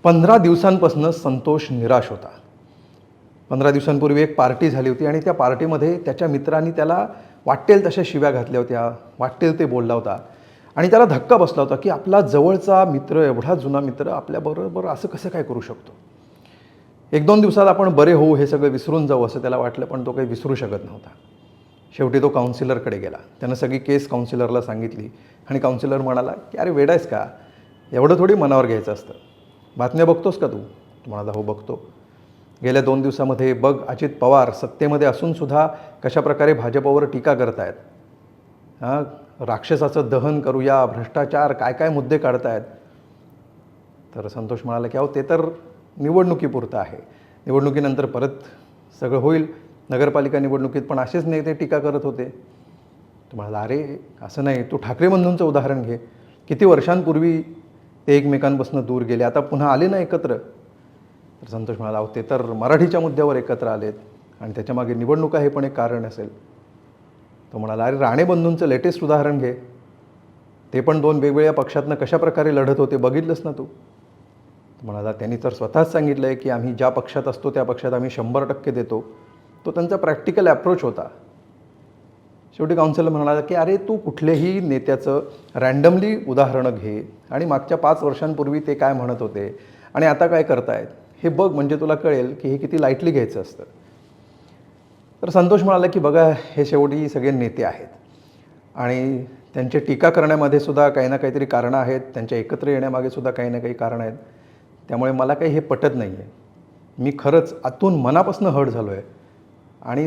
15 दिवसांपासून संतोष निराश होता. 15 दिवसांपूर्वी एक पार्टी झाली होती आणि त्या पार्टीमध्ये त्याच्या मित्रांनी त्याला वाटेल तशा शिव्या घातल्या होत्या, वाटेल ते बोलला होता आणि त्याला धक्का बसला होता की आपला जवळचा मित्र, एवढा जुना मित्र आपल्याबरोबर असं कसं काय करू शकतो. 1-2 दिवसात आपण बरे होऊ, हे सगळं विसरून जाऊ असं त्याला वाटलं, पण तो काही विसरू शकत नव्हता. शेवटी तो काउन्सिलरकडे गेला. त्यानं सगळी केस काउन्सिलरला सांगितली आणि काउन्सिलर म्हणाला की अरे वेडा आहेस का, एवढं थोडी मनावर घ्यायचं असतं. बातम्या बघतोस का तू? तो म्हणाला हो बघतो. गेल्या 2 दिवसामध्ये बघ अजित पवार सत्तेमध्ये असूनसुद्धा कशाप्रकारे भाजपवर टीका करतायत. राक्षसाचं दहन करूया, भ्रष्टाचार, काय काय मुद्दे काढतायत. तर संतोष म्हणाला की अहो ते तर निवडणुकीपुरतं आहे, निवडणुकीनंतर परत सगळं होईल. नगरपालिका निवडणुकीत पण असेच नेते टीका करत होते. तो म्हणाला अरे असं नाही, तू ठाकरे बंधूंचं उदाहरण घे. किती वर्षांपूर्वी ते एकमेकांपासून दूर गेले, आता पुन्हा आले ना एकत्र. तर संतोष म्हणाला अहो ते तर मराठीच्या मुद्द्यावर एकत्र आलेत आणि त्याच्यामागे निवडणुका हे पण एक कारण असेल. तो म्हणाला अरे राणे बंधूंचं लेटेस्ट उदाहरण घे. ते पण 2 वेगवेगळ्या पक्षातनं कशाप्रकारे लढत होते बघितलंस ना तू. तो म्हणाला त्यांनी तर स्वतःच सांगितलं आहे की आम्ही ज्या पक्षात असतो त्या पक्षात आम्ही 100% देतो. तो त्यांचा प्रॅक्टिकल ॲप्रोच होता. शेवटी काउन्सिलर म्हणाला की अरे तू कुठल्याही नेत्याचं रँडमली उदाहरणं घे आणि मागच्या 5 वर्षांपूर्वी ते काय म्हणत होते आणि आता काय करतायत हे बघ, म्हणजे तुला कळेल की हे किती लाईटली घ्यायचं असतं. तर संतोष म्हणाला की बघा हे शेवटी सगळे नेते आहेत आणि त्यांची टीका करण्यामध्ये सुद्धा काही ना काहीतरी कारणं आहेत, त्यांच्या एकत्र येण्यामागे सुद्धा काही ना काही कारणं आहेत. त्यामुळे मला काही हे पटत नाही आहे. मी खरंच आतून मनापासून हर्ट झालो आहे आणि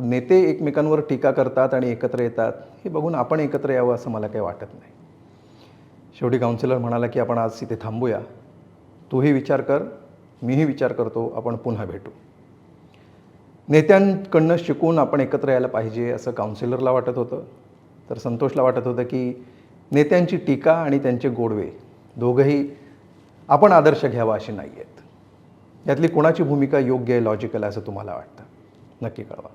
नेते एकमेकांवर टीका करतात आणि एकत्र येतात हे बघून आपण एकत्र यावं असं मला काही वाटत नाही. शेवटी काउन्सिलर म्हणाला की आपण आज इथे थांबूया, तूही विचार कर, मीही विचार करतो, आपण पुन्हा भेटू. नेत्यांकडनं शिकून आपण एकत्र यायला पाहिजे असं काउन्सिलरला वाटत होतं. तर संतोषला वाटत होतं की नेत्यांची टीका आणि त्यांचे गोडवे दोघंही आपण आदर्श घ्यावा अशी नाही आहेत. यातली कोणाची भूमिका योग्य आहे, लॉजिकल आहे असं तुम्हाला वाटतं? नक्की कळवा.